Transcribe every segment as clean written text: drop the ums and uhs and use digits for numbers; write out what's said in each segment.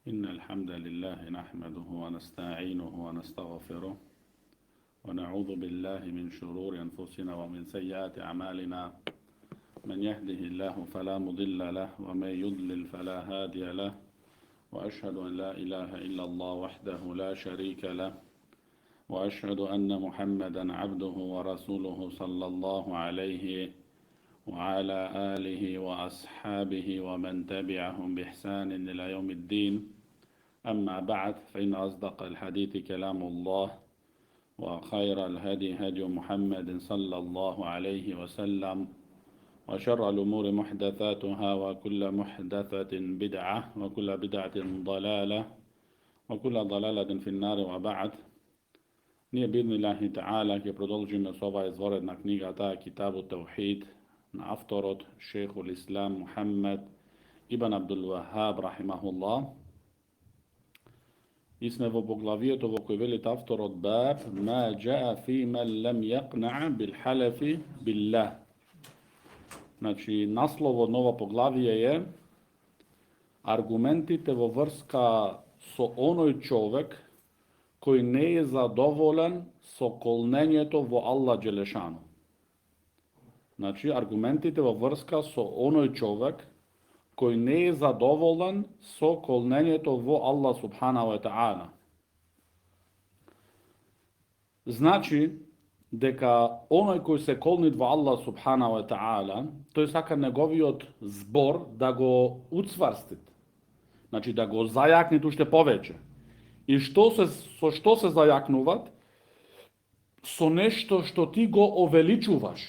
إن الحمد لله نحمده ونستعينه ونستغفره ونعوذ بالله من شرور أنفسنا ومن سيئات أعمالنا من يهده الله فلا مضل له ومن يضلل فلا هادي له وأشهد أن لا إله إلا الله وحده لا شريك له وأشهد أن محمدا عبده ورسوله صلى الله عليه وعلى آله وأصحابه ومن تبعهم بإحسان إلى يوم الدين. أما بعد فإن أصدق الحديث كلام الله وخير الهدي هدي محمد صلى الله عليه وسلم وشر الأمور محدثاتها وكل محدثة بدعة وكل بدعة ضلالة وكل ضلالة في النار وبعد. Ние бидниllahi ta'ala ќе продолжиме со ова изворедна книга, таа Китабу Таухид, на авторот Шейхул Ислам Мухаммед ибн Абдул Вахаб рахимахуллах. И сме во поглавието во кој велит авторот баб ма джаа фи ман лам јақна'a бил халафи биллах. Значи, насловот на ова поглавие е аргументите во врска со оној човек кој не е задоволен со колнењето во Аллах Джелешану. Значи, аргументите во врска со оној човек кој не е задоволен со колнењето во Аллах Субханаху ва Таала. Значи, дека оној кој се колнит во Аллах Субханаху ва Таала, тој сака неговиот збор да го уцврстит. Значи, да го зајакнит уште повеќе. И со што се зајакнуваат? Со нешто што ти го овеличуваш.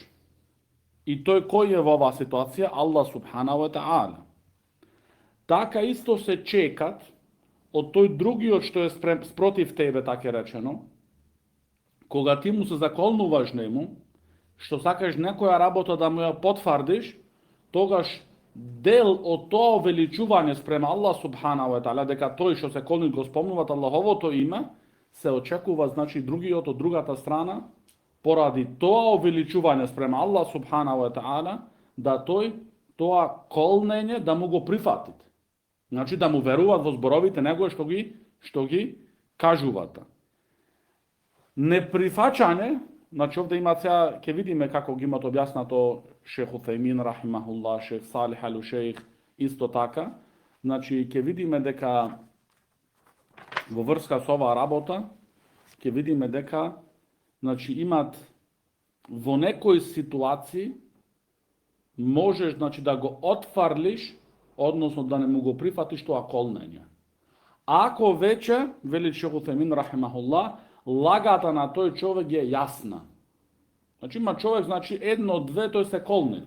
И тој кој е во оваа ситуација? Аллах Субханаху ва Таала. Така исто се чекат од тој другиот што е спротив тебе, така речено, кога ти му се заколнуваш нему, што сакаш некоја работа да му ја потврдиш, тогаш дел од тоа увеличување спрема Аллах Субханаху ва Таала, дека тој што се колнит го спомнуваат Аллаховото име, се очекува, значи, другиот од другата страна, поради тоа увеличување спрема Аллах Субханаху ва Таала, да тој тоа колнење да му го прифатит. Значи, да му веруваат во зборовите негови што ги кажуваат. Неприфаќање, значи овде има сега, ќе видиме како ги имат објаснато Шейх Уфеймин рахимахуллах, Шейх Салих Ал-Ушейх исто така. Значи ќе видиме дека во врска со оваа работа ќе видиме дека значи имат во некои ситуации можеш значи да го отфрлиш, односно да не му го прифатиш тоа колнење. Ако веќе, вели Шейх Уфеймин рахимахуллах, лагата на тој човек е јасна. Значи има човек, значи едно, две, тој се колнит.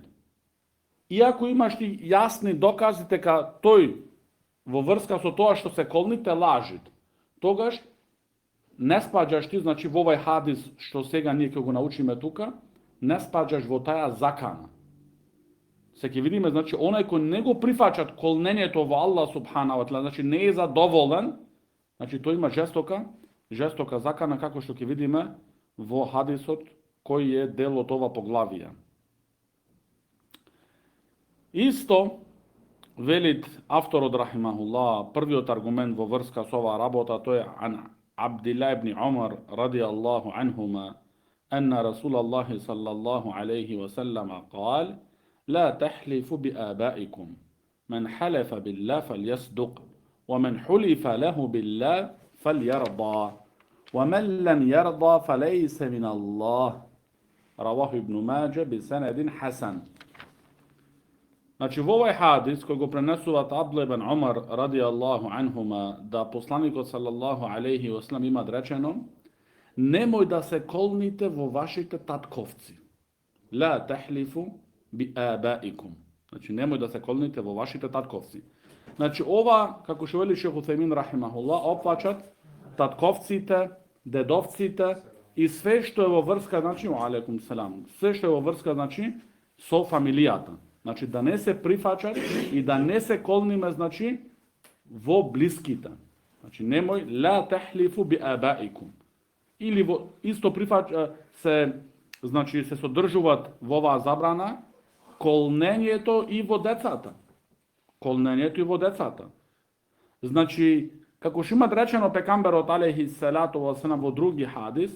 Иако имаш ти јасни докази дека тој во врска со тоа што се колнит те лажит, тогаш не спаѓаш ти, значи во овој хадис што сега ние ќе го научиме тука, не спаѓаш во таа закана. Се ќе видиме, значи онај кој не го прифаќат колнењето во Аллах Субханаху ва Таала, значи не е задоволен, значи тој има жестока закана, како што ќе видиме во хадисот кој е дел од ова поглавија. Исто велит авторот рахимахуллах, првиот аргумент во врска со оваа работа, тој е ан Абдилlah ибн Умар радијаллаху анхума анна Расулаллахи саллаллаху алейхи ва саллама قال لا تحلفوا بآبائكم من حلف بالله فليصدق ومن حلف له بالله فليرضى ومن لم يرضى فليس من الله. Раваху ибн Маџа бисанадин хасан. Значи во овој хадис кој го пренесуваат Абдулlah ибн Умар радијаллаху анхума, да посланикот салаллаху алейхи ва салам има речено: немој да се колните во вашите татковци. Ла тахлифу би абаикум. Значи немој да се колните во вашите татковци. Значи ова, како што вели Шейх Уфеймин рахимахуллах, опфаќат татковците, дедовците и све што е во врска, значи, алейкум селам, све што е во врска, значи, со фамилијата. Значи, да не се прифаќат и да не се колниме, значи, во блиските. Значи, немој, ла тахлифу би абаикум. Или во, исто значи, се содржуваат во оваа забрана, колнењето и во децата. Значи, како што имат речено пекамберот алейхи селату ва селам во други хадис,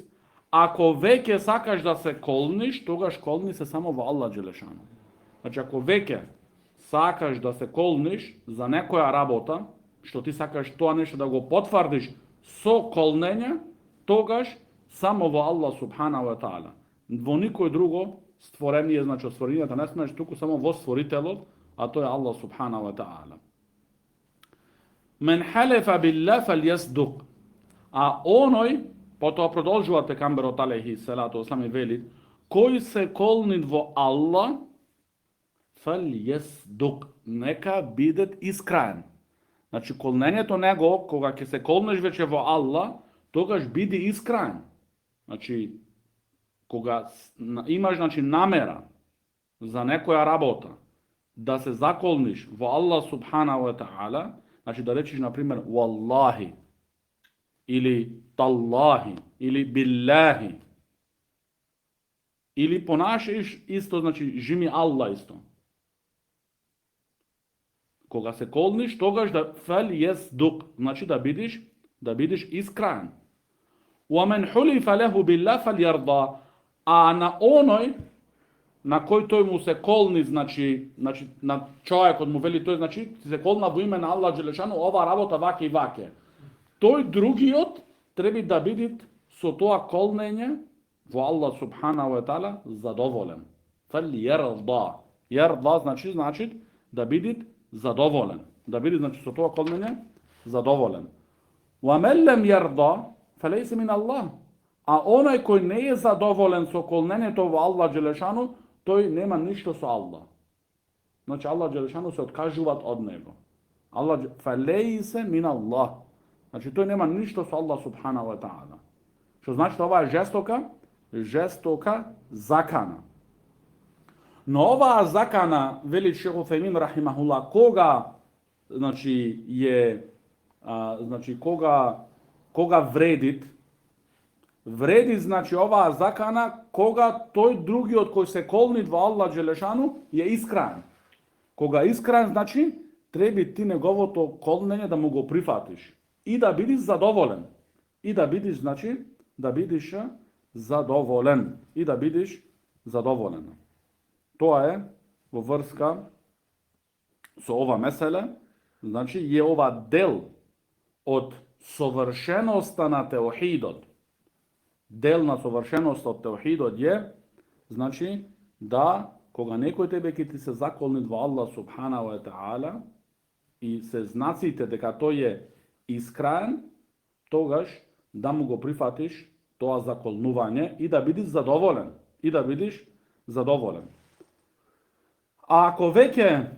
ако веќе сакаш да се колниш, тогаш колни се само во Аллах Джелешану. Значи, ако веќе сакаш да се колниш за некоја работа, што ти сакаш тоа нешто да го потврдиш со колнење, тогаш само во Аллах субхана ва таала. Во никој друго створение, значи створенијата не смееш, туку само во створителот, а тој е Аллах субхана ва таала. Мен халефа билла фалјасдук. А оној, потоа продолжува пекамберот алейхи селату васелам и вели, кој се колнит во Аллах, фалјасдук, нека бидет искрен. Значи, колнењето него, кога ќе се колнеш веќе во Аллах, тогаш биди искрен. Значи, кога имаш, значи, намера за некоја работа, да се заколниш во Аллах субхана ва таала, значи да речиш, например, Валлахи, или Таллахи, или Биллахи, или понашиш исто, значи, жими Аллах исто. Кога се колниш, тогаш да фалјасдук, значи да бидиш искрен. وَمَنْ حُلِفَ لَهُ بِاللَّهِ فَلْيَرْضَى. А на оној на кој тој му се колни, значи на човекот му вели тој, значи се колна во име на Аллах Джелешану, ова работа ваке и ваке. Тој другиот треба да биде со тоа колнење во Аллах субхана ва таала задоволен. فَلْيَرْضَى. Јарда значи да биде задоволен. Да биде, значи, со тоа колнење задоволен. وَمَنْ لَمْ يَرْضَى فَلَيْسَ مِنَ اللَّهِ. А оној кој не е задоволен со колнењето во Аллах Джелешану, тој нема ништо со Аллах. Значи Аллах Джелешану се откажуваат од него. Аллах фалейсе мин Аллах. Значи тој нема ништо со Аллах субхана ва таала. Што значи ова е жестока закана. Но оваа закана, вели Шейх Уфемин рахимахуллах, кога значи е значи кога вредит, значи оваа закана кога тој другиот кој се колнит во Аллах Джелешану е искрен. Кога искрен, значи треба ти неговото колнење да му го прифатиш и да бидиш задоволен. И да бидиш, значи, да бидиш задоволен. И да бидиш задоволен. Тоа е во врска со ова меселе, значи е ова дел од совршеноста на теохидот. Дел на совршеноста од теохидот е, значи, да, кога некој тебе ќе ти се заколнит во Аллах субхана ва таала и се знаците дека тој е искрен, тогаш да му го прифатиш тоа заколнување и да бидиш задоволен. И да бидиш задоволен. А ако веќе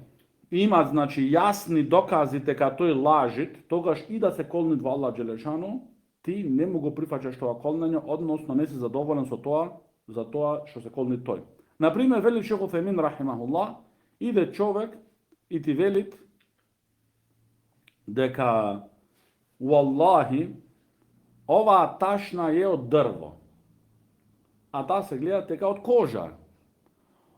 има, значи, јасни докази дека тој лажит, тогаш и да се колнит во Аллах Джелешану, ти не му го прифаќаш тоа колнење, односно не си задоволен со тоа, за тоа што се колни тој. Например, вели Шейх Уфемин рахимахуллах, иде човек и ти велит дека Валлахи, оваа ташна е од дрво, а таа се гледа дека од кожа.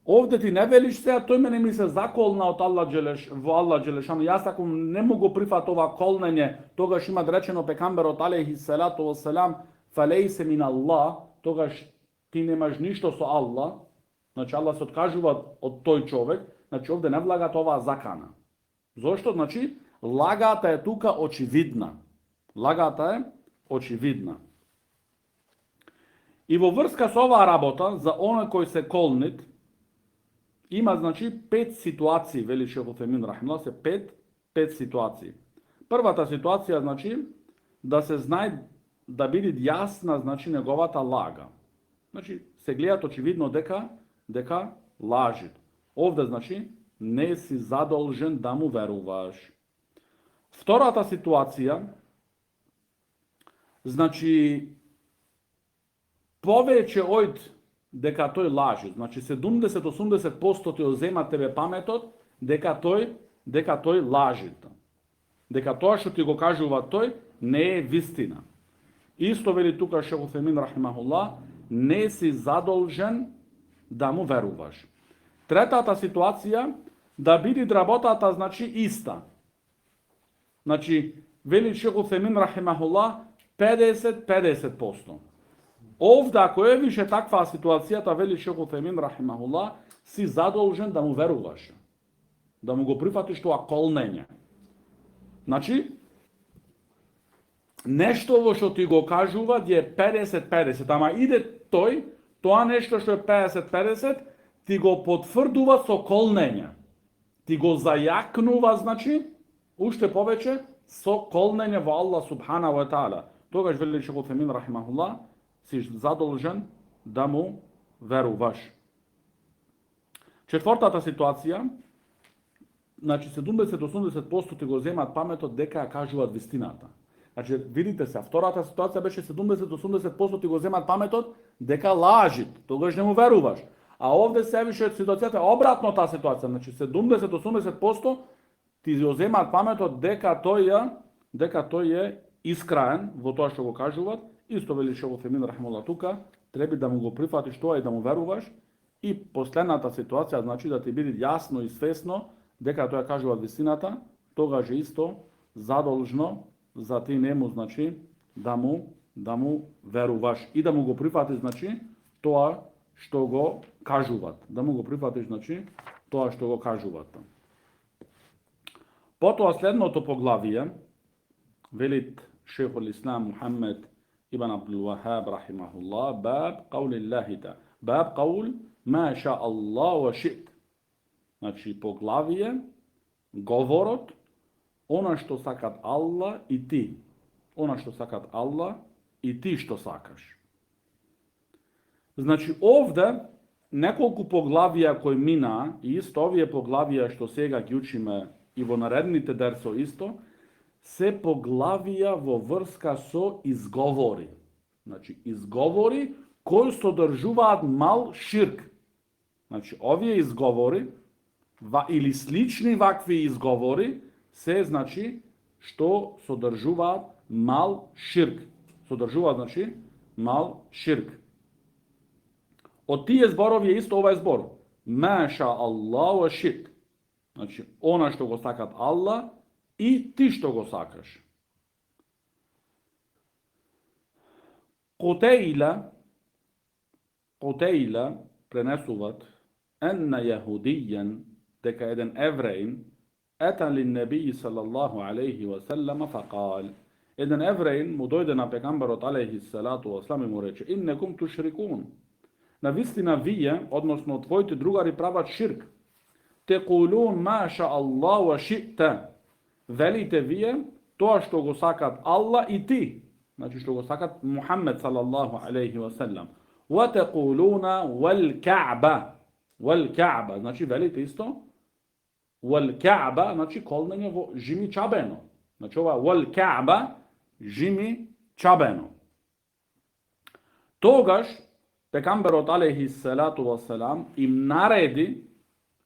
Овде ти не велиш сега, тој мене ми се заколна од Аллах во Аллах Джелешану, јас ако не му го прифат ова колнење, тогаш има речено пекамберот алейхи селату васелам, фалейсе мин Аллах, тогаш ти немаш ништо со Аллах, значи Аллах се откажува од тој човек, значи овде не влагат оваа закана. Зошто? Значи, лагата е тука очевидна. Лагата е очевидна. И во врска со оваа работа, за оној кој се колнит, има, значи, 5 ситуации, вели Шейх Уфемин рахимахуллах, се 5 ситуации. Првата ситуација, значи, да се знае, да биде јасна, значи, неговата лага. Значи, се гледат очевидно дека лажит. Овде, значи, не си задолжен да му веруваш. Втората ситуација, значи, повеќе од дека тој лажи, значи 70-80% ти озема тебе паметот дека тој лажи. Дека тоа што ти го кажува тој не е вистина. Исто вели тука Шейх Уфемин рахимахуллах, не си задолжен да му веруваш. Третата ситуација, да биде работата, значи, иста. Значи, вели Шейх Утхемин рахимахуллах, 50-50%. Овде, ако е више таква ситуацијата, вели Шейх Утхемин рахимахуллах, си задолжен да му веруваш. Да му го прифатиш тоа колнење. Значи, нешто во што ти го кажува е 50-50, ама иде тој, тоа нешто што е 50-50, ти го потврдува со колнење. Ти го зајакнува, значи, уште повеќе со колнење во Аллах субханаху ва таала. Тогаш вели Шейх Утхемин рахимахуллах, си задолжен да му веруваш. Четвртата ситуација, значи 70-80% ти го земат паметот дека ја кажуваат вистината. Значи, видите се, втората ситуација беше 70-80% ти го земат паметот дека лажит, тогаш не му веруваш. А овде се више ситуацијата обратната ситуација, значи 70-80% ти го земат паметот дека тој е искраен во тоа што го кажуваат. Исто вели Шейх Утхемин рахимахуллах тука, треба да му го прифатиш тоа и да му веруваш. И последната ситуација, значи да ти биде јасно и свесно дека тоа кажуваат вистината, тогаш е исто задолжно за ти нему, значи да му веруваш и да му го прифатиш, значи тоа што го кажуваат. Да му го прифатиш, значи тоа што го кажуваат. Потоа следното поглавие велит Шейхул Ислам Мухаммед ибн Абдул Вахаб рахимахуллах, баб qaulillahita, баб qaul ма ша Аллах ва шит. Значи поглавие, говорот, она што сакат Аллах и ти. Она што сакат Аллах и ти што сакаш. Значи овде неколку поглавија кои мина, и исто овие поглавија што сега ги учиме и во наредните дерсо исто, се поглавија во врска со изговори. Значи изговори кои содржуваат мал ширк. Значи овие изговори или слични вакви изговори се, значи, што содржуваат мал ширк. Содржуваат, значи, мал ширк. Од тие зборови е исто ова збор. Маша Аллах ва шит. Значи, она што го сакат Аллах и ти што го сакаш. Кутейла пренесуваат ена јахудијан, дека еден евреин ета лин небији салаллаху алейхи ва саллама факал. Еден евреин му дојде на пегамбарот алейхи салату ва салам и му рече: иннекум тушрикун. Навистина вие, односно твоите другари, прават ширк. Текулун маша Аллах ва ши'та. Велите вие тоа што го сакат Аллах и ти. Значи што го сакат Мухаммед салаллаху алейхи ва салам. Ва текулуна вал Ка'ба. Вал Ка'ба, значи велите исто. Вал Ка'ба, значи колнење во жими чабено. Значи ова вал Ка'ба, жими чабено. Тогаш пегамберот алейхи салату ва салам им нареди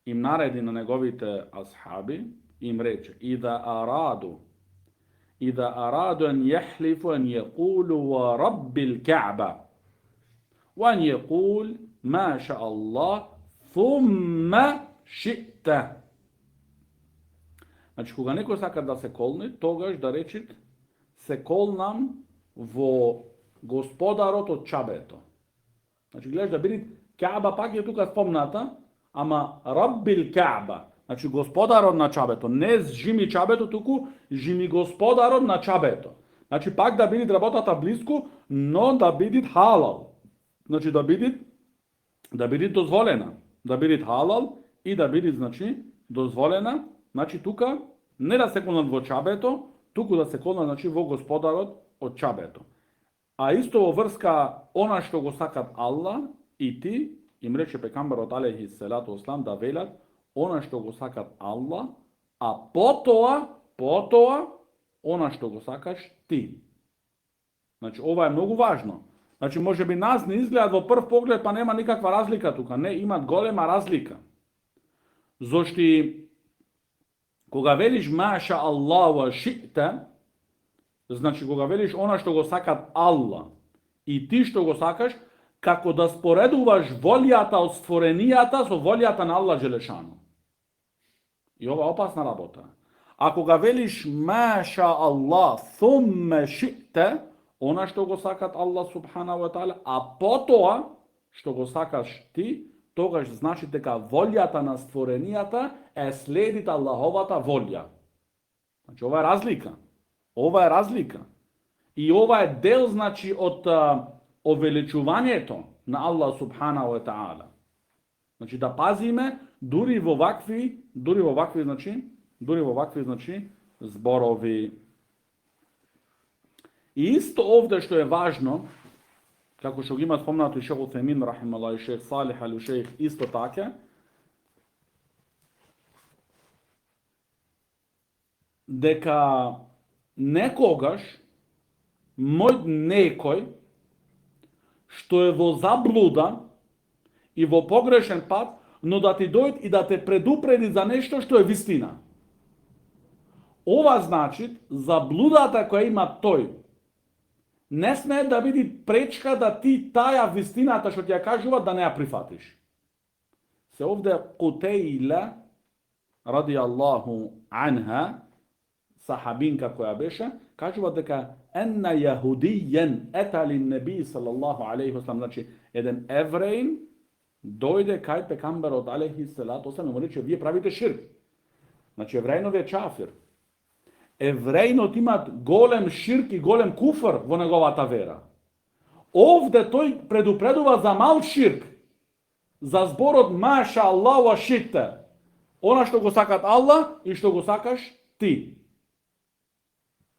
на неговите асхаби, им рече: Ида араду an яхлифу an јекулу ва раббил Ка'ба ва an јекул ма ша Аллах thumma ши'та. Значи, кога некој сака да се колне, тогаш да речит: се колнам во господарот од чабето. Значи, гледаш да биде Ка'ба, пак е тука спомната, ама Раббил Ка'ба. Значи, господарот на чабето. Не жими чабето, туку жими господарот на чабето. Значи, пак да биде работата близко, но да биде халал. Значи, да биде дозволена. Да биде халал и да биде, значи, дозволена. Значи, тука не да се колнат во чабето, туку да се колнат, значи, во господарот од чабето. А исто во врска она што го сакат Аллах и ти, им рече пегамберот алейхи салату ва салам да велат она што го сакат Аллах, а потоа она што го сакаш ти. Значи ова е многу важно. Значи можеби нас не изгледаат во прв поглед, па нема никаква разлика тука. Не, имат голема разлика. Зошто кога велиш маша Аллах ва ши'та, значи кога велиш она што го сакат Аллах и ти што го сакаш, како да споредуваш волјата од створенијата со волјата на Аллах Желешану. И ова е опасна работа. Ако га велиш маша Аллах, thumma ши'те, она што го сакат Аллах субханаху ва таала, а потоа што го сакаш ти, тогаш значи дека волјата на створенијата е следит Аллаховата волја. Значи ова е разлика. Ова е разлика. И ова е дел, значи, од овеличувањето на Аллах субханаху ва таала. Значи да пазиме дури во вакви, значи, зборови. И исто овде што е важно, како што ги има спомнато и шех Утемин рахималлах и шех Салих ал шех исто така, дека некогаш некој што е во заблуда и во погрешен пат, но да ти дојде и да те предупреди за нешто што е вистина. Ова значи заблудата која има тој не смее да биде пречка да ти таја вистината што ти ја кажува да не ја прифатиш. Се овде Кутейла ради Аллаху анха, сахабинка која беше, кажува дека енна јахудијен етали неби салаллаху алейхи ва салам, значи еден евреин дојде кај пекамберот алейхи салату ва салам и му рече вие правите ширк. Значи евреинот е чафир. Евреинот имат голем ширк и голем куфр во неговата вера. Овде тој предупредува за мал ширк, за зборот маша Аллах ва шите, она што го сакат Аллах и што го сакаш ти.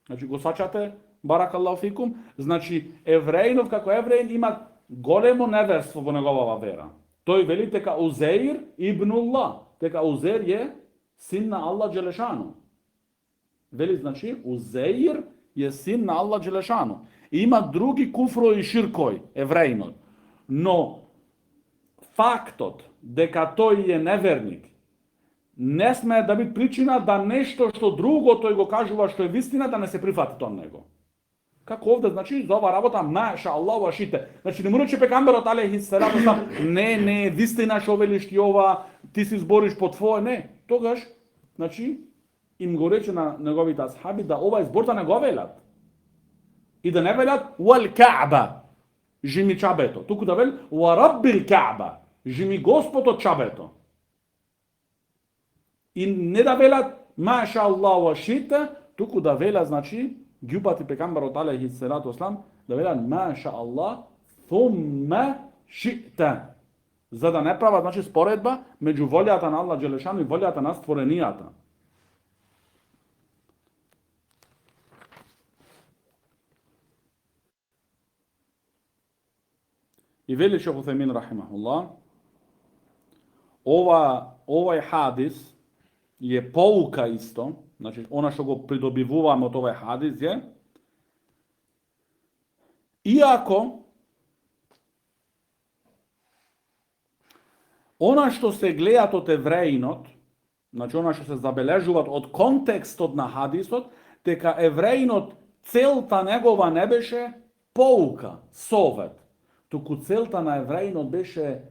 Значи го сваќате, баракаллаху фикум, значи евреинов како евреин има големо неверство во неговава вера. Тој вели дека Узеир ибнуллах, дека Узеир е син на Аллах Джелешану. Вели, значи, Узеир е син на Аллах Джелешану. И има други куфрови и ширкој, евреинот. Но фактот дека тој е неверник не смее да биде причина да нешто што друго тој го кажува што е вистина да не се прифати тоа него. Како овде, значи, за ова работа маша Аллах ва шите. Значи не му рече пекамберот алейхи селату сам, не, вистина што велиш ти ова, ти си збориш по твое, не. Тогаш, значи, им го рече на неговите асхаби да ова збор да не го велат. И да не велат уал Каба, жими чабето. Туку да вел ва раббил Каба, жими Господ од чабето. И не да велат маша Аллах ва шите, туку да велат, значи, ѓупати пекамберот алейхи селату васлам, да велат маша Аллах thumma шите. За да не прават, значи, споредба меѓу волјата на Аллах Джелешану и волјата на створенијата. И вели шех Утемин рахимахуллах, овај хадис е поука исто, значи она што го придобивуваме од овај хадис е, иако она што се гледат од евреинот, значи она што се забележуваат од контекстот на хадисот, дека евреинот целта негова не беше поука, совет, туку целта на евреинот беше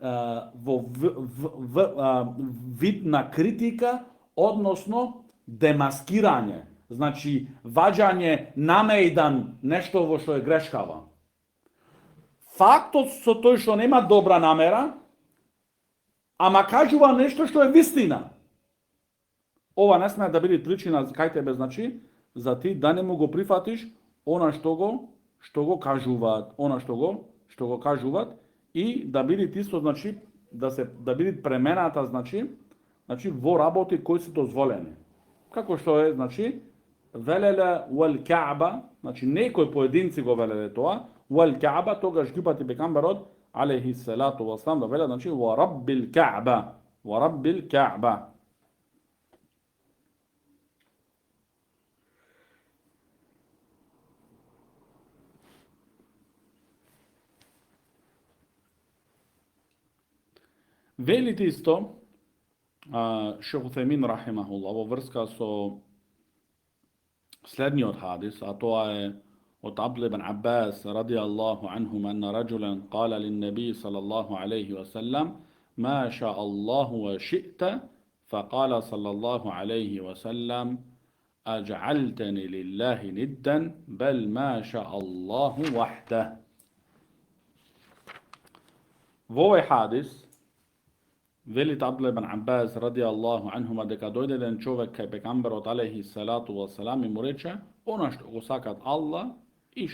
во вид на критика, односно демаскирање, значи ваѓање на мејдан нешто во што е грешкава. Фактот со тој што нема добра намера, ама кажува нешто што е вистина. Ова не смее да биде причина кај тебе, значи, за ти да не му го прифатиш она што го кажуваат, она што го кажуваат, и да биде исто, значи, да биде премената, значи во работи кои се дозволени. Како што е, значи, велеле уал Каба, значи некои поединци го велеле тоа, уал Каба, тогаш ѓупати пекамберот алейхи селату васлам да веле, значи, ва раббил Каба. Велите исто шех Утемин рахимахуллах во врска со следниот хадис, а тоа е од Абдулlah ибн Аббас ради Аллаху анхума анна раджулан قال للنبي صلى الله عليه وسلم ما شاء الله وشئت فقال صلى الله عليه وسلم أجعلتني لله ندا بل ما شاء الله وحده. Во овој хадис велит Абдулlah ибн Аббас радијаллаху анхума дека дојде еден човек кај пегамберот алейхи салату ва салам и му рече: "Она што го сакат Аллах и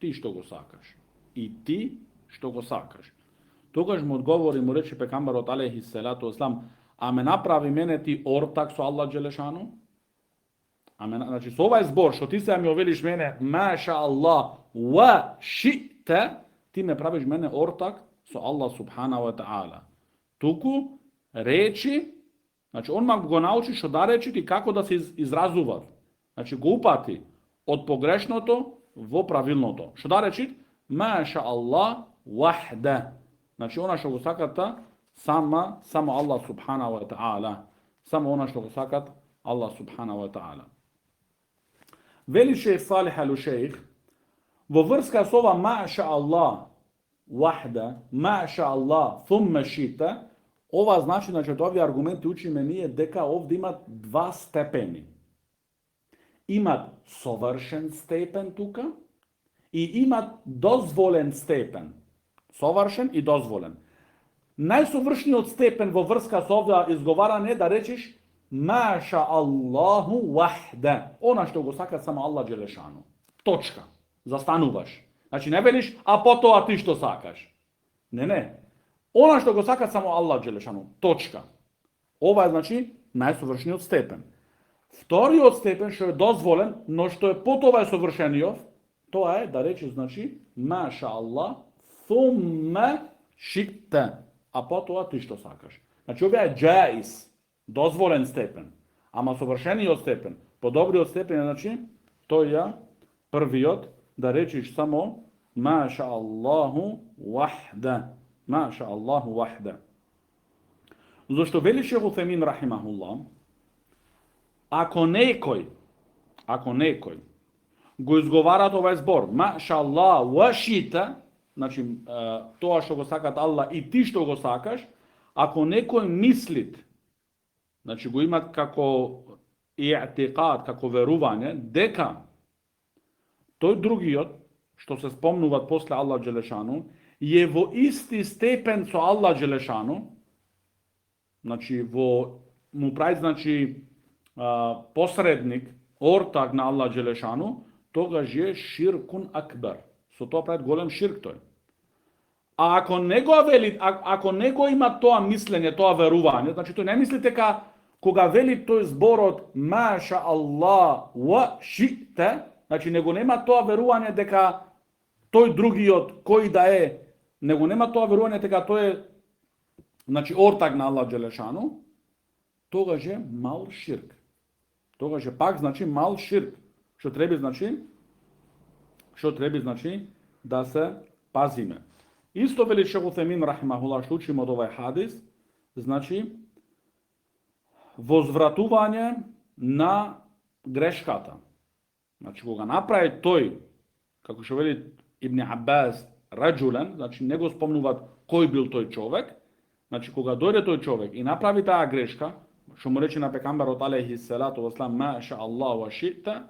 ти што го сакаш. И ти што го сакаш." Тогаш му одговори му рече пегамберот алейхи салату ва салам: "А ме направи мене ти ортак со Аллах джелешану?" Значи со овај збор што ти се ми овелиш мене маша Аллах ва ши'та, ти ме правиш мене ортак со Аллах субхана ва таала. Туку речи, значи он го научи што да речи и како да се изразуваат. Значи го упати од погрешното во правилното. Што да речи? Маша Аллах вахда. Значи она што го сакат само Аллах субхана ва таала. Само она што го сакат Аллах субхана ва таала. Вели шејх Салих ал-Шејх во врска со ова маша Аллах вахда, маша Аллах thumma шита, ова значи, од овие аргументи учиме ние дека овде имат два степени. Имат совршен степен тука и имат дозволен степен. Совршен и дозволен. Најсовршниот степен во врска со ова изговарање да речеш маша Аллаху вахда. Она што го сака само Аллах джелешану. Точка. Застануваш. Значи не велиш, а потоа ти што сакаш. Не. Она што го сака само Аллах джелешану. Точка. Ова е значи најсовршниот степен. Вториот степен што е дозволен, но што е потоа е совршениот, тоа е да речеш значи маша Аллах thumma ши'та, а потоа ти што сакаш. Значи ова е джаиз, дозволен степен. Ама совршениот степен, подобриот степен е значи тој е првиот, да речеш само маша Аллаху вахда. Маша Аллаху вахда. Зошто вели шејх Утхемин рахимахуллах, ако некој го изговара овај збор, маша Аллах ва шита, значи тоа што го сакат Аллах и ти што го сакаш, ако некој мислит, значи го имат како и'тикад, како верување, дека тој другиот, што се спомнуваат после Аллах джелешану, е во исти степен со Аллах джелешану, значи му прави значи посредник, ортак на Аллах джелешану, тогаш е ширкун акбар. Со тоа прави голем ширк тој. А ако не го има тоа мислење, тоа верување, значи тој не мисли дека кога вели тој зборот маша Аллах ва ши'та, значи него нема тоа верување дека тој другиот кој да е, него нема тоа верување дека тој е значи ортак на Аллах джелешану, тогаш е мал ширк. Тогаш е пак значи мал ширк. Што треба значи да се пазиме. Исто вели шејх Утхемин рахимахуллах што учиме од овај хадис, значи возвратување на грешката. Значи кога направи тој, како што вели Ибн Аббас, раджулен, значи не го спомнуваат кој бил тој човек, значи кога дојде тој човек и направи таа грешка, што му рече на пегамберот алейхи салату ва салам маша Аллах ва ши'та,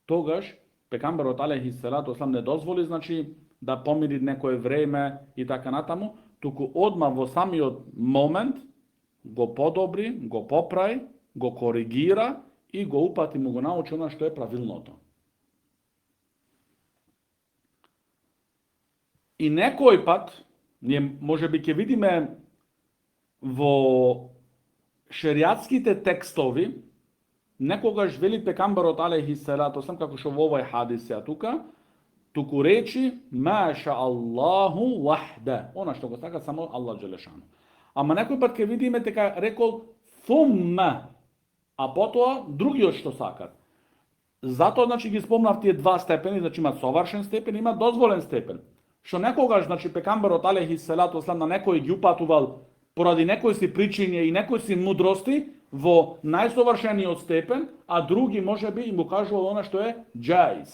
тогаш пегамберот алейхи салату ва салам не дозволи значи да помири некое време и така натаму, туку одма во самиот момент го подобри, го поправи, го коригира и го упати, му го научи она што е правилното. И некој пат, ние можеби ќе видиме во шеријатските текстови, некогаш вели пегамберот алейхи салату ва салам, како што во овој хадис е тука, туку речи маша Аллаху вахда. Она што го сака само Аллах джелешану. Ама некој пат ќе видиме дека рекол thumma, а потоа другиот што сакат. Затоа значи ги спомнав тие два степени, значи има совршен степен, има дозволен степен. Што некогаш значи пегамберот алейхи салату ва салам на некој ги упатувал поради некои си причини и некои си мудрости во најсовршениот степен, а други можеби им го кажувал она што е џаиз,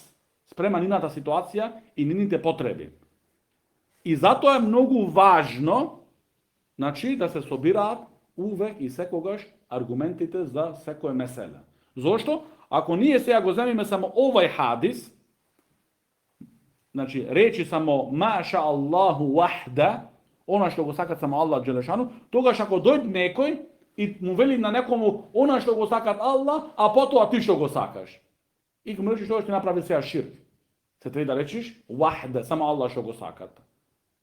спрема нината ситуација и нините потреби. И затоа е многу важно, значи, да се собираат увек и секогаш аргументите за секое меселе. Зошто? Ако ние сега го земиме само овај хадис, значи речи само маша Аллаху вахда, она што го сакат само Аллах Джелешану, тогаш ако дојде некој и му вели на некому она што го сакат Аллах, а потоа ти што го сакаш. И му речиш тоа што направи сега ширк. Се треба да речиш вахда, само Аллах што го сакат.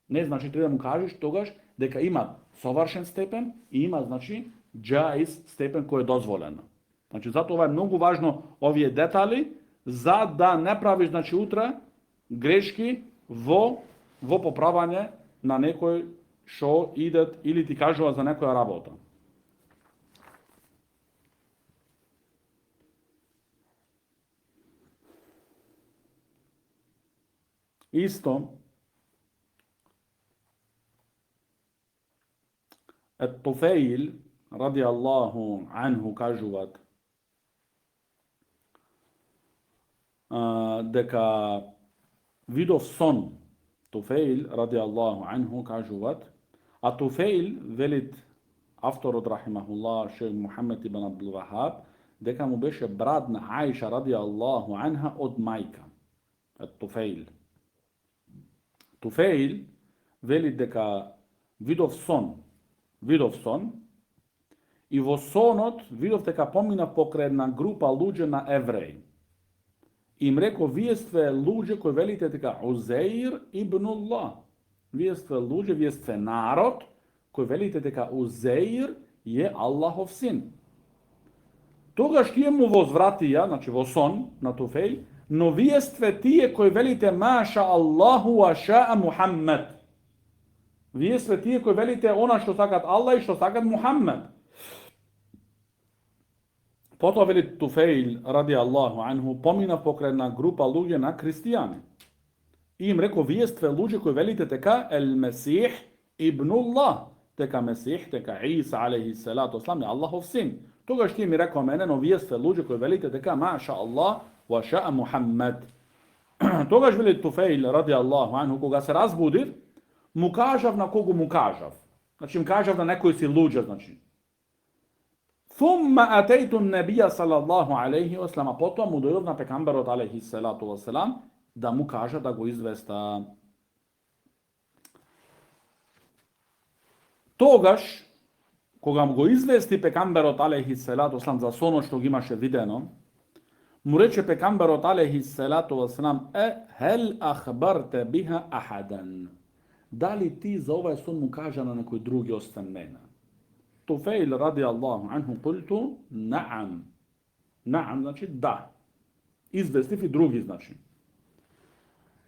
Не значи треба да му кажеш тогаш дека има совршен степен и има значи џаиз степен кој е дозволен. Значи затоа е многу важно овие детали за да не правиш значи утре грешки во поправање на некој што идет или ти кажува за некоја работа. Исто Туфеил ради Аллаху анху кажуваат дека видов сон. Туфеил ради Аллаху анху кажуваат, а Туфеил велит авторот рахимахуллах шейх Мухаммед ибн Абдул Вахаб дека му беше брат на Аиша ради Аллаху анха од мајка. Туфеил. Туфеил вели дека видов сон и во сонот видов дека помина покрај една група луѓе на евреи. Им реко, вие сте луѓе кои велите дека Узеир ибнуллах. Вие сте луѓе, вие сте народ кои велите дека Узеир е Аллахов син. Тогаш тие му возвратија, значи во сон на Туфеил, но вие сте тие кои велите маша Аллаху ва шаа Мухаммед. Вие сте тие кои велите она што сакат Аллах и што сакат Мухаммед. Потоа вели Туфеил ради Аллаху анху помина покрај една група луѓе на христијани. И им реко, вие сте луѓе кои велите дека ел Месих ибнуллах, дека Месих, дека Иса алейхи салату вассалам е Аллахов син. Тогаш тие ми реко мене, но вие сте луѓе кои велите дека маша Аллах ва шаа Мухаммед. Тогаш вели Туфеил ради Аллаху анху, кога се разбудив, му кажав на кого му кажав. Значи им кажав на некои си луѓе, значи. Thumma atejtu nabija sallallahu alaihi wasallam, потоа му дојдов на пекамберот алейхи салату вассалам да му кажа да го известа. Тогаш, кога му го извести пекамберот алейхи салату вассалам за сонот што ги имаше видено, му рече пекамберот алейхи салату вассалам, хел ахбарте биха ахадан. Дали ти за овај сон му кажа на некој други освен мене? Туфеил ради Аллаху анху култу наам. Наам значи да. Известив и други значи.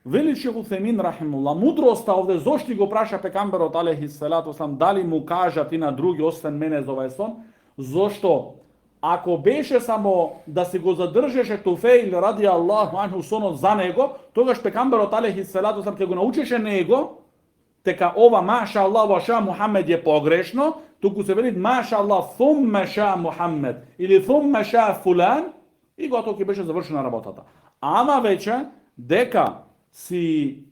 Вели шейх Утемин рахимуллах, мудроста овде зошто го праша пекамберот алейхи салату вассалам дали му кажа ти на други освен мене за овај сон? Зошто ако беше само да се го задржеше Туфеил ради Аллаху анху сонот за него, тогаш пекамберот алейхи салату вассалам ќе го научеше него дека ова маша Аллах ва ша Мухаммед е погрешно, туку се вели маша Аллах thumma ша Мухаммед или thumma ша фулан и готово ќе беше завршена работата. Ама веќе дека си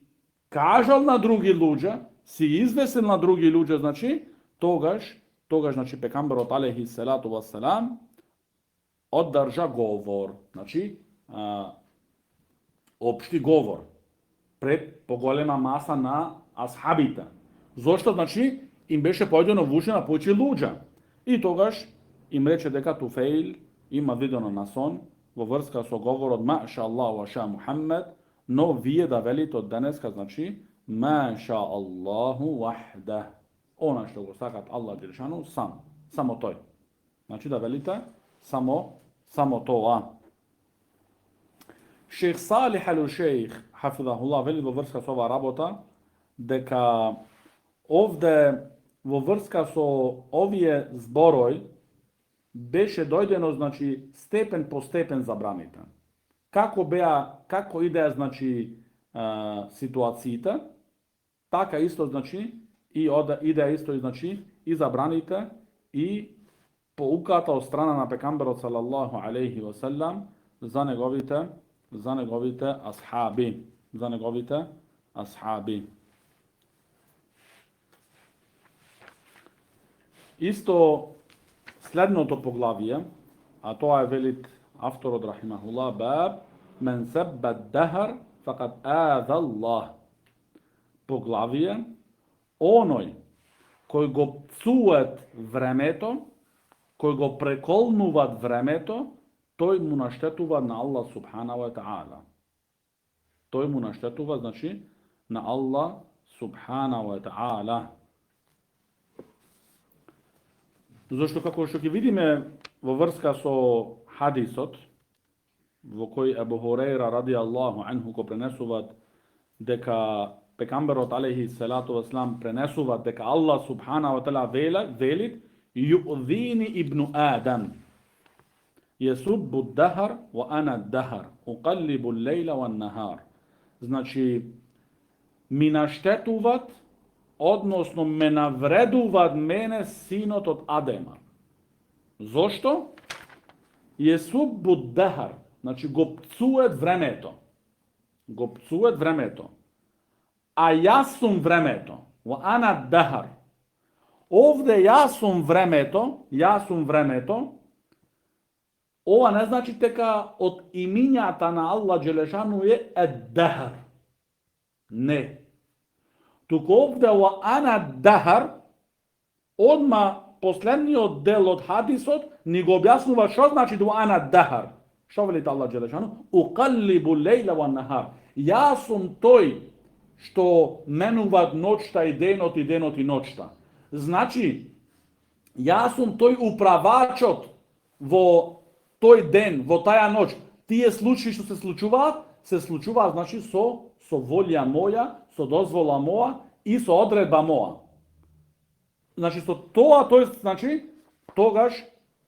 кажал на други луѓе, си извесил на други луѓе, значи тогаш значи пекамберот алейхи салату вассалам оддржа говор, значи општи говор пред поголема маса на асхабите. Зошто значи им беше појдено во уши на повеќе луѓе. И тогаш им рече дека Туфеил има видено на сон во врска со говорот маша Аллах ва ша Мухаммед, но вие да велите од денеска значи маша Аллаху вахда. Она што го сакат Аллах Джелешану само тој. Значи да велите само тоа. Шейх Салих ал-Шейх хафизахуллах вели во врска со оваа работа дека овде во врска со овие зборој беше дојдено значи степен по степен забраните. Како идеја значи ситуациите, така исто значи и идеја исто значи и забраните и поуката од страна на пекамберот салаллаху алейхи ва салам за неговите асхаби. Исто следното поглавие, а тоа е велит авторот рахимахуллах баб мен себба дехар факад аза Аллах. Поглавие оној кој го пцует времето, кој го преколнуват времето, тој му наштетува на Аллах субханаху ва таала. Тој му наштетува, значи, на Аллах субханаху ва таала. Зошто како што ќе видиме во врска со хадисот, во кој Ебу Хурейра ради Аллаху анху го пренесуваат дека пекамберот алейхи салату васлам пренесуваат дека Аллах субханаху ва таала велит ю'дhini ибну Адам јесуббу дахар ва ана дахар уқаллибу лейла ва нахар. Значи ми наштетуваат, односно ме навредуваат мене синот од Адема. Зошто? Јесуббу дахар, значи го пцует времето. Го пцует времето. А јас сум времето. Ва ана дахар. Овде јас сум времето. Ова не значи дека од имињата на Аллах Джелешану е ед-дахар. Не. Туку овде ва ана дахар, одма последниот дел од хадисот ни го објаснува што значи ва ана дахар. Што вели Аллах Джелешану? Уқаллибу лейла ва нахар. Јас сум тој што менуваат ноќта и денот и ноќта. Значи, јас сум тој управачот во тој ден, во таја ноќ. Тие случаи што се случуваат, значи со волја моја, со дозвола моја и со одредба моја. Значи со тоа, значи тогаш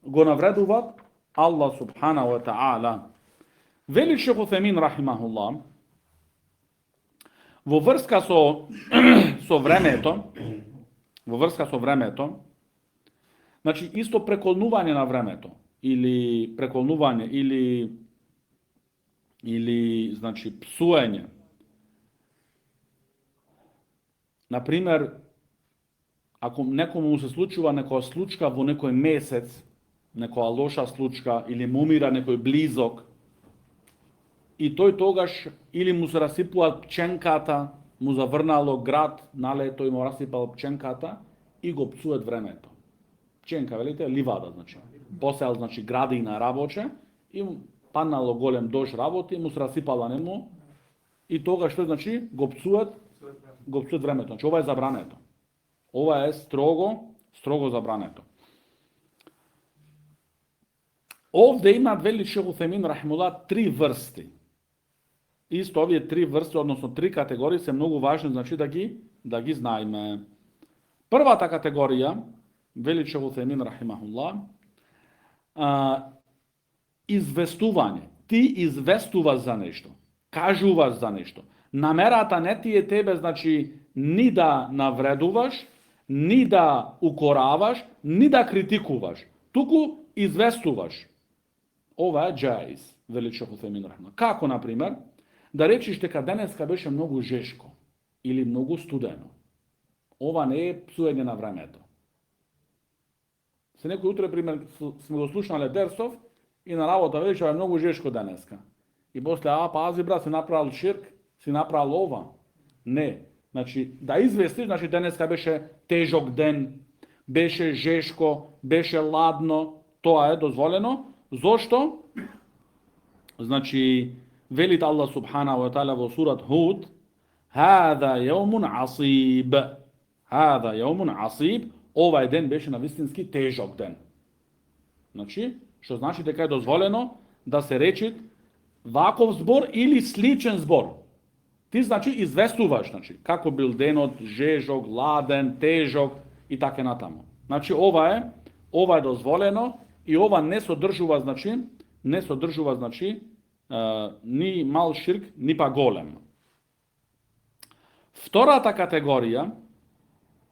го навредуваат Аллах субханаху ва таала. Вели Шейх Утхемин рахимахуллах, во врска со времето, значи исто преколнување на времето или значи псуење. Например, ако некому му се случува некоја случка во некој месец, некоја лоша случка или му умира некој близок, и тој тогаш или му се расипува пченката, му заврнало град на лето и му расипал пченката и го пцует времето. Пченка, велите, ливада, значи. Посеал, значи, градина работе и паднало голем дожд работи, му се расипала нему и тогаш што значи го пцует времето. Значи ова е забрането. Ова е строго забрането. Овде има вели Шейх Утхемин рахимуллах 3 врсти. Исто овие 3 врсти, односно 3 категории се многу важни, значи да ги знаеме. Првата категорија, вели Шейх Утхемин рахимахуллах, известување. Ти известуваш за нешто, кажуваш за нешто. Намерата не ти е тебе, значи, ни да навредуваш, ни да укораваш, ни да критикуваш. Туку известуваш. Ова е џаиз, вели Шейх Утхемин рахимахуллах. Како, например, да речиш дека денеска беше многу жешко или многу студено. Ова не е псуење на времето. Се некој утре, пример, сме го слушнале Дерсов и на работа вели дека е многу жешко денеска. И после, пази брат, си направил ширк, си направил ова. Не. Значи, да известиш, значи денеска беше тежок ден, беше жешко, беше ладно, тоа е дозволено. Зошто? Значи, велит Аллах субханаху ва таала во сурат Худ, "Хаза јаумун асиб." Хаза јаумун асиб. Овај ден беше на вистински тежок ден. Значи, што значи дека е дозволено да се речи ваков збор или сличен збор. Ти значи известуваш, значи како бил денот, жежок, ладен, тежок и така натаму. Значи ова е дозволено и ова не содржува значи ни мал ширк, ни па голем. Втората категорија,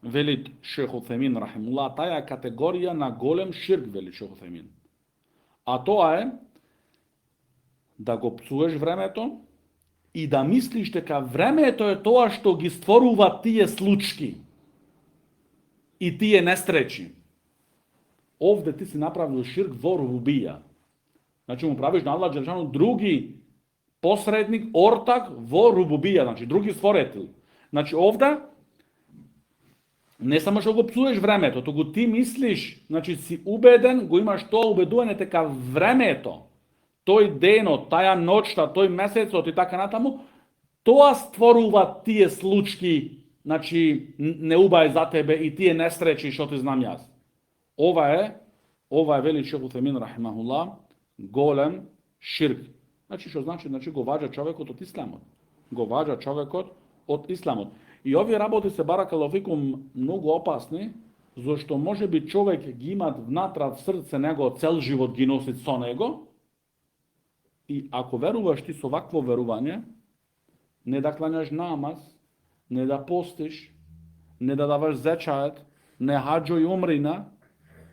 вели Шейх Утхемин рахимуллах, таја категорија на голем ширк, вели Шейх Утхемин. А тоа е да го пцуеш времето и да мислиш дека времето е тоа што ги створува тие случки и тие нестречи. Овде ти си направил ширк во рубубија. Значи му правиш на Аллах Джелешану други посредник, ортак во рубубија, значи други створител. Значи овде не само што го псуеш времето, туку ти мислиш, значи си убеден, го имаш тоа убедување дека времето, тој денот, таја ноќта, тој месецот и така натаму, тоа створува тие случки, значи неуба е за тебе и тие несреќи што ти знам јас. Ова е вели Шейх Утемин рахимахуллах, голем ширк. Значи што значи го ваѓа човекот од исламот. Го ваѓа човекот од исламот. И овие работи се баракаллаху фикум многу опасни, зашто можеби човек ги има внатре в срце него, цел живот ги носи со него. И ако веруваш ти со вакво верување, не да кланяш намаз, не да постиш, не да даваш зечајет, не хаџо и умрина,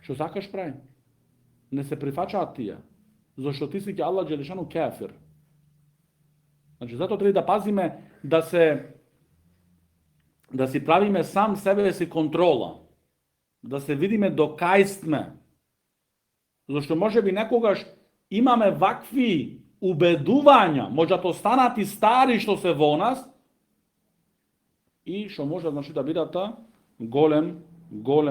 што сакаш прави. Не се прифачаат тие, зашто ти си ке Аллах Джелешану кафир. Значи затоа треба да пазиме да си правиме сам себе си контрола, да се видиме до кај сме. Зашто можеби некогаш имаме вакви убедувања, можат останати стари што се во нас и што може значи да бидат голем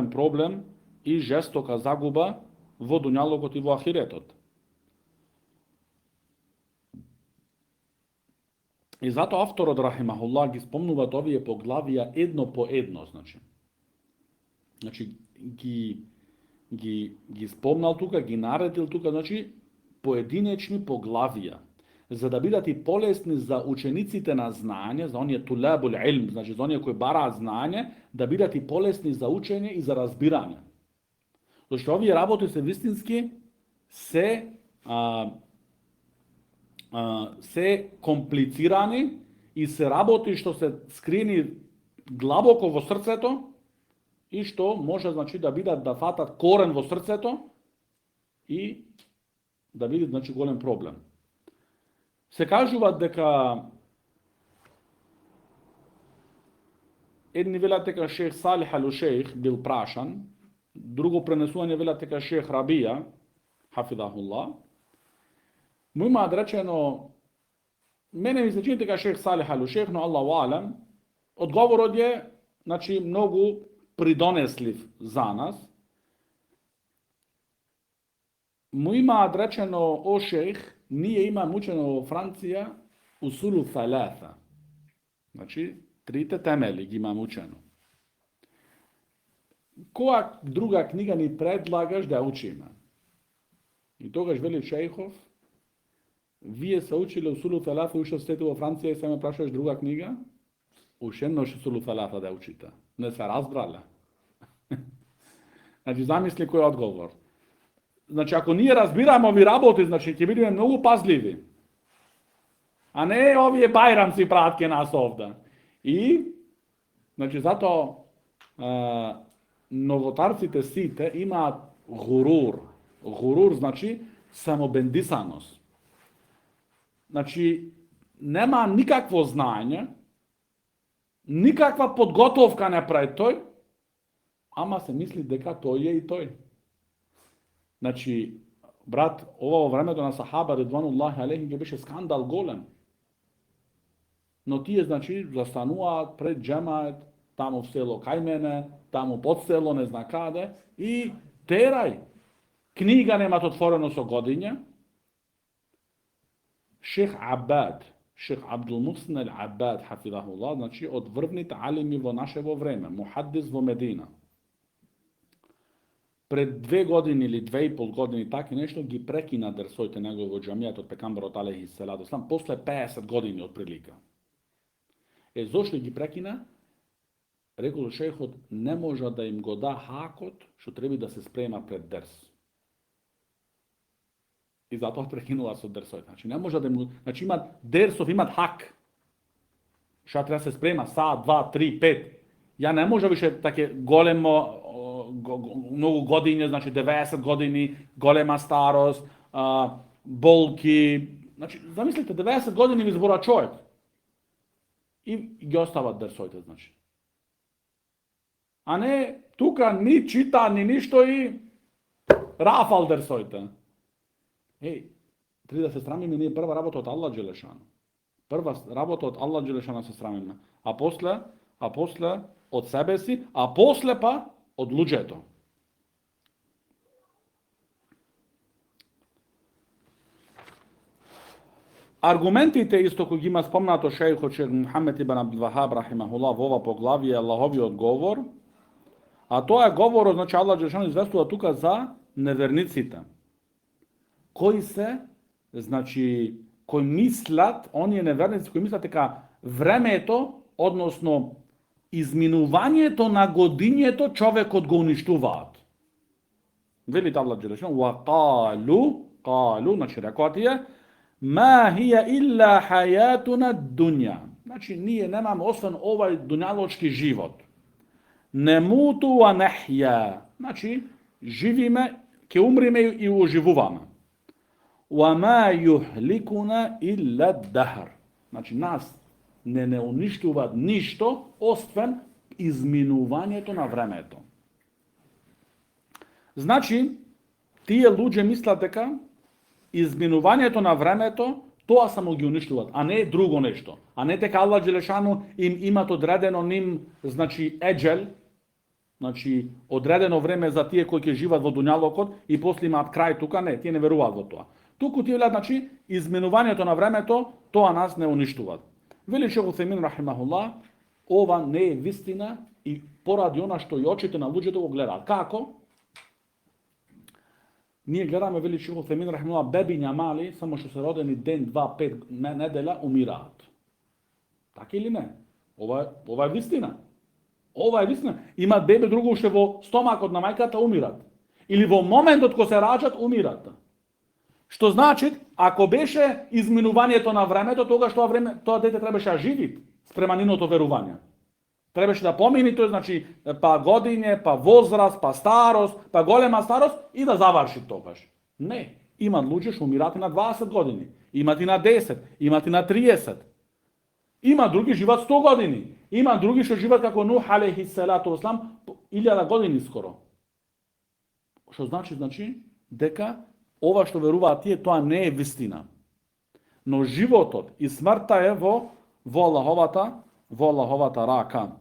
проблем и жестока загуба во дуњалокот и во ахиретот. И затоа авторот рахимахуллах ги спомнуваат овие поглавија едно по едно, значи ги спомнал тука, ги наредил тука, значи поединечни поглавија, за да бидат и полесни за учениците на знање, за оние тулабул илм, значи за оние кои бараат знање, да бидат и полесни за учење и за разбирање. Зашто овие работи се вистински се комплицирани и се работи што се скриени длабоко во срцето и што може значи да бидат да фатат корен во срцето и да бидат значи голем проблем. Се кажуваат дека едни велат дека Шейх Салих ал-Шейх бил прашан, друго пренесување велат дека Шейх Рабија хафидахуллах му имаат речено, мене ми се чини дека Шейх Салих ал-Шейх, но Аллаху алем, одговорот е значи многу придонеслив за нас. Му имаат речено, о шейх, ние имаме учено во Франција усулу фалафа. Значи, трите темели ги имаме учено. Која друга книга ни предлагаш да учиме? И тогаш вели шейхов, вие се училе усулу фалафа, уште сте во Франција и се ме прашаш друга книга? Ушено усулу фалафа да учите. Не се разбрале. Значи, замисли кој одговор. Значи, ако ние разбираме ови работи, значи, ќе бидеме многу пазливи. А не овие бајрамци прават ке нас овде. И, значи, затоа новотарците сите имаат гурур. Гурур, значи, самобендисаност. Значи, нема никакво знање, никаква подготовка не прави тој, ама се мисли дека тој е и тој. Значи, брат, ова во времето на сахаба редвануллахи алейхим ќе беше скандал голем. Но тие, значи, застануваат пред џемаат, таму в село кај мене, таму под село, не зна каде, и терај. Книга немат отворено со годиња. Шейх Абад, Шейх Абдул Мухсин ал-Абад, хафидахуллах, значи, од врвните алими во нашево време, мухаддис во Медина. Пред 2 години или 2,5 години таки нешто ги прекина дерсоите него во џамијат од пекамбарот алейхи селату селам после 50 години од прилика. Зошто ги прекина? Рекол шейхот, не може да им го да хакот што треба да се спрема пред дерс. И затоа прекинува со дерсоите. Значи не може да им, значи имат дерсов, имат хак. Што треба се спрема саат, 2, 3, 5. Ја не може више таке големо многу години, значи 90 години, голема старост, болки. Значи, замислите, 90 години ви збора човек. И ги остават дерсоите, значи. А не, тука ни чита, ни ништо и Рафал дерсојте. Три да се срамиме ние прва работа од Аллах Джелешану. Прва работа од Аллах Джелешану се срамиме. А после од себе си, а после па од луѓето. Аргументите исто кои ги има спомнато шејхот Шејх Мухамед ибн Абдул Вахаб рахимахуллах во ова поглавие Аллаховиот говор, а тоа е говорот, значи Аллах Джелешану известува тука за неверниците. Кои се, значи, кои мислат, оние неверници кои мислат дека времето, односно изминувањето на годињето човекот го уништуваат. Велите Аллах Джелешану, калу, значи рекоа тие, ма хија илла хајатуна дуња. Значи, ние немаме освен овај дуњалочки живот. Немуту ва нехја. Значи, живиме, ке умриме и оживуваме. Ва ма юхликуна илла дахар. Значи, нас не уништуваат ништо, освен изминувањето на времето. Значи, тие луѓе мислат дека изминувањето на времето, тоа само ги уништуваат, а не друго нешто. А не дека Аллах Джелешану им имат одредено ним, значи, еджел, значи, одредено време за тие кои ќе живеат во дуњалокот и после имаат крај тука, не, тие не веруваат во тоа. Туку тие велат, значи, изминувањето на времето, тоа нас не уништуваат. Вели Шејх Утхајмин рахимахуллах, ова не е вистина и поради она што и очите на луѓето го гледаат. Како? Ние гледаме, вели Шејх Утхајмин рахимахуллах, бебиња мали, само што се родени ден, 2, 5 неделја, умираат. Така или не? Ова е вистина. Ова е вистина. Имат бебе друго уште во стомакот на мајката, умират. Или во моментот кога се раѓат, умират. Што значи, ако беше изминувањето на времето, тогаш тоа дете требаше да живи спрема ниното верување. Требаше да помини тој, значи, па годиње, па возраст, па старост, па голема старост и да заврши тогаш. Не, имат луѓе што умират и на 20 години, имат и на 10, имат и на 30. Има други живеат 100 години, има други што живеат како Нух алейхи селату васлам 1000 години скоро. Што значи дека ова што веруваат тие, тоа не е вистина. Но животот и смртта е во Аллаховата рака.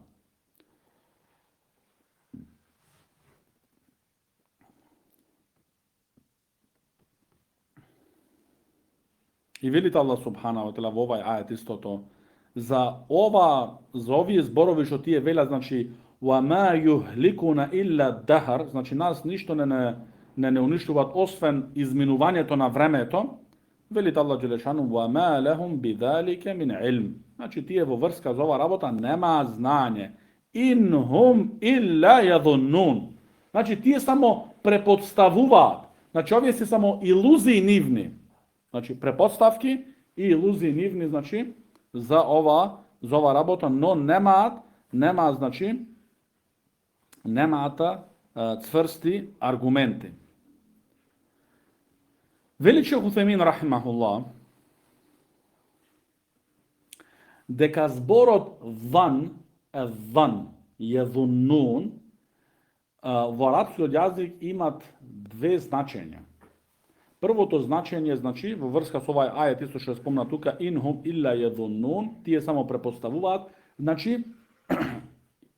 И велите Аллах субханаху ва таала во овај ајет истото, за овие зборови што тие велат, значи ва ма юхликуна илла дахар, значи нас ништо не уништуваат освен изминувањето на времето, велите Аллах Джелешану ва ма лехум бидалика мин илм. Значи тие во врска за ова работа нема знање. Инхум илла јадуннун. Значи тие само преподставуваат. Значи овие се само илузии нивни. Значи преподставки и илузии нивни, значи за ова работа, но немаат цврсти аргументи. Вели Шејх Утхајмин рахимахуллах дека зборот ван јадуннун во арапскиот јазик имат две значења. Првото значење, значи, во врска со овај ајет, исто што е спомна тука, инхум илла јадуннун, тие само препоставуваат, значи,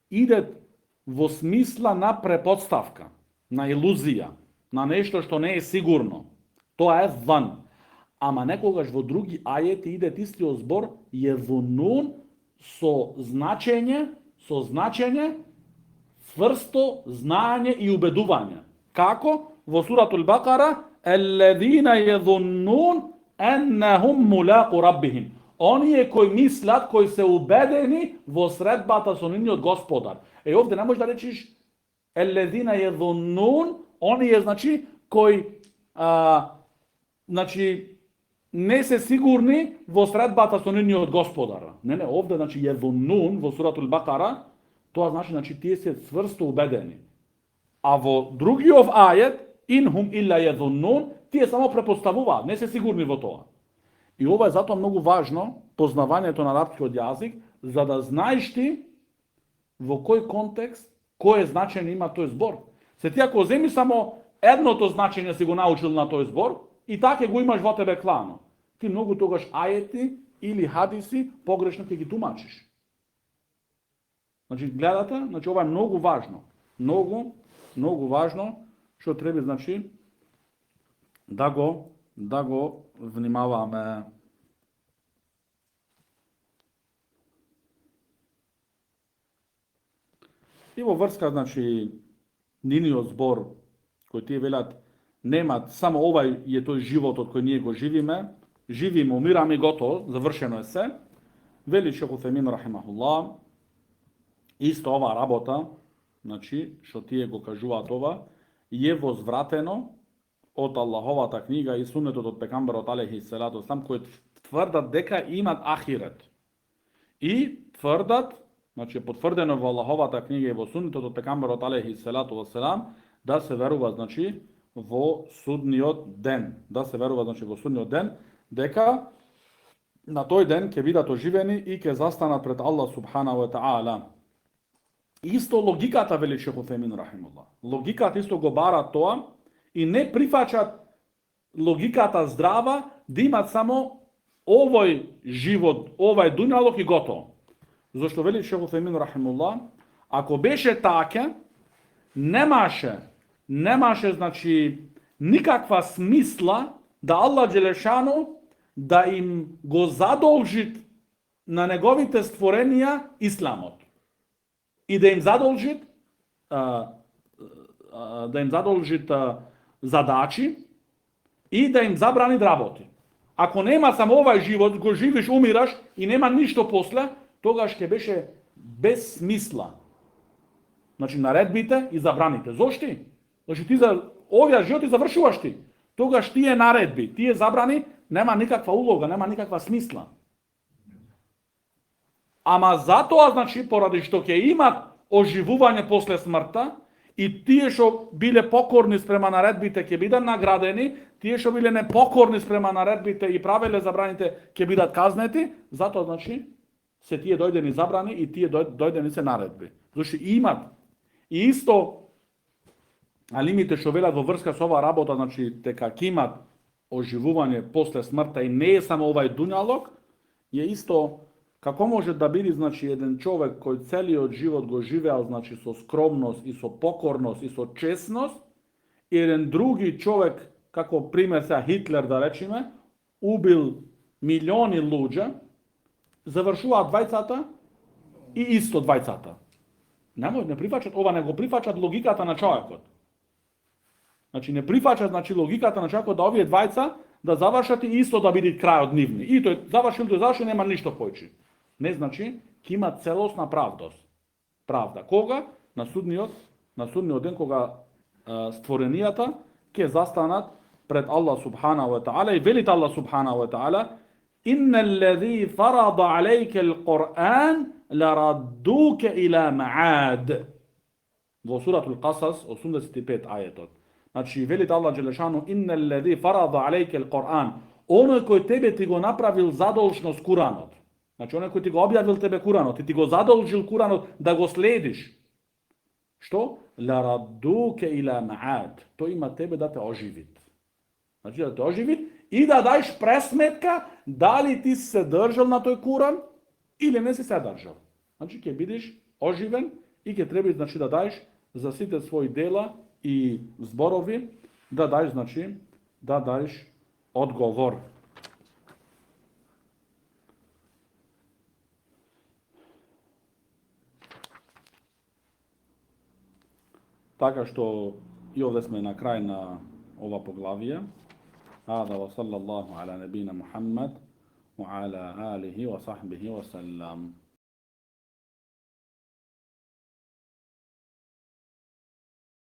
идет во смисла на преподставка, на илузија, на нешто што не е сигурно. Тоа е ван. Ама некогаш во други ајети иде истиот збор јадуннун со значење, цврсто знаење и убедување. Како? Во суратул Бакара, الذين يظنون أنهم ملاقو ربهم. Оние кои мислат, кои се убедени во средбата со нивниот Господар. Овде не можеш да речиш الذين يظنون, оние значи кои не се сигурни во средбата со нивниот Господар. Не, овде значи يظنون во суратул Бакара, тоа значи тие се цврсто убедени. А во другиот ајет инхум илла јадуннун, тие само препоставуваат, не се сигурни во тоа. И ова е затоа многу важно, познавањето на арапскиот јазик, за да знаеш ти во кој контекст, кој значење има тој збор. Се ти ако земи само едното значење си го научил на тој збор и така го имаш во тебе клано. Ти многу тогаш ајети или хадиси погрешно ќе ги тумачиш. Значи гледате, значи ова е многу важно. Многу важно што треба значи да го внимаваме. И во врска значи ниниот збор кој тие велат немат само овај е тој животот кој ние го живиме, умираме и готово, завршено е се. Вели Шейх Утхајмин рахимахуллах, исто оваа работа, значи што тие го кажуваат ова, е возвратено од Аллаховата книга и сунетот од пегамберот алейхи селату веселам, кои тврдат дека имат ахирет. И тврдат, значи потврдено во Аллаховата книга и во сунетот од пегамберот алейхи селату веселам, да се верува значи во судниот ден, дека на тој ден ќе бидат оживени и ќе застанат пред Аллах субханаху ва таала. Исто логиката вели Шейх Утхајмин рахимуллах. Логиката исто го бара тоа и не прифаќат логиката здрава да имат само овој живот, овај дуњалог и готово. Зошто вели Шейх Утхајмин рахимуллах, ако беше така, немаше значи никаква смисла да Аллах Джелешану да им го задолжи на неговите створенија исламот и да им задолжи задачи и да им забрани да работи. Ако нема само овај живот, го живиш, умираш и нема ништо после, тогаш ќе беше без смисла. Значи наредбите и забраните. Зошти? Значи ти за овие животи завршуваш ти. Тогаш тие наредби, тие забрани нема никаква улога, нема никаква смисла. Ама затоа, значи, поради што ќе имат оживување после смртта и тие што биле покорни спрема наредбите ќе бидат наградени, тие што биле непокорни спрема наредбите и правеле забраните ќе бидат казнети, затоа, значи, се тие дојдени забрани и тие дојдени се наредби. Зашто имат. И исто алимите што велат во врска со оваа работа, значи, дека ќе имат оживување после смртта и не е само овај дуњалог, е исто како може да биде, значи, еден човек кој целиот живот го живеал, значи, со скромност и со покорност и со честност, и еден други човек, како пример сега Хитлер да речеме, убил милиони луѓе, завршуваат двајцата и исто двајцата. Не прифаќат, ова не го прифаќат логиката на човекот. Значи не прифаќат, значи, логиката на човекот да овие двајца да завршат и исто да биде крајот нивни. И тој завршил, нема ништо појчи. Не, значи, ќе има целосна правда. Кога? На судниот ден, кога створенијата ќе застанат пред Аллах субханаху ва таала и велит Аллах субханаху ва таала: "Инна аллази фарада алейка ал-Qur'ан лараддука ила ма'ад." Во суратул Qasas 85 ајетот. Значи велит Аллах Джелешану: "Инна аллази фарада алейка ал-Qur'ан." Оној кој тебе ти го направил задолжност Куранот. Значи оној кој ти го објавил тебе Куранот и ти го задолжил Куранот да го следиш. Што? Лараддука ила ма'ад. Тој има тебе да те оживит. Значи да те оживит и да даеш пресметка дали ти се држал на тој Куран или не си се држал. Значи ќе бидеш оживен и ќе треба, значи, да даеш за сите своји дела и зборови, да даеш, значи, да даеш одговор. Така што и овде сме на крај на ова поглавие. Hada wa sallallahu ala nabina Muhammad wa ala alihi wa sahbihi wa sallam.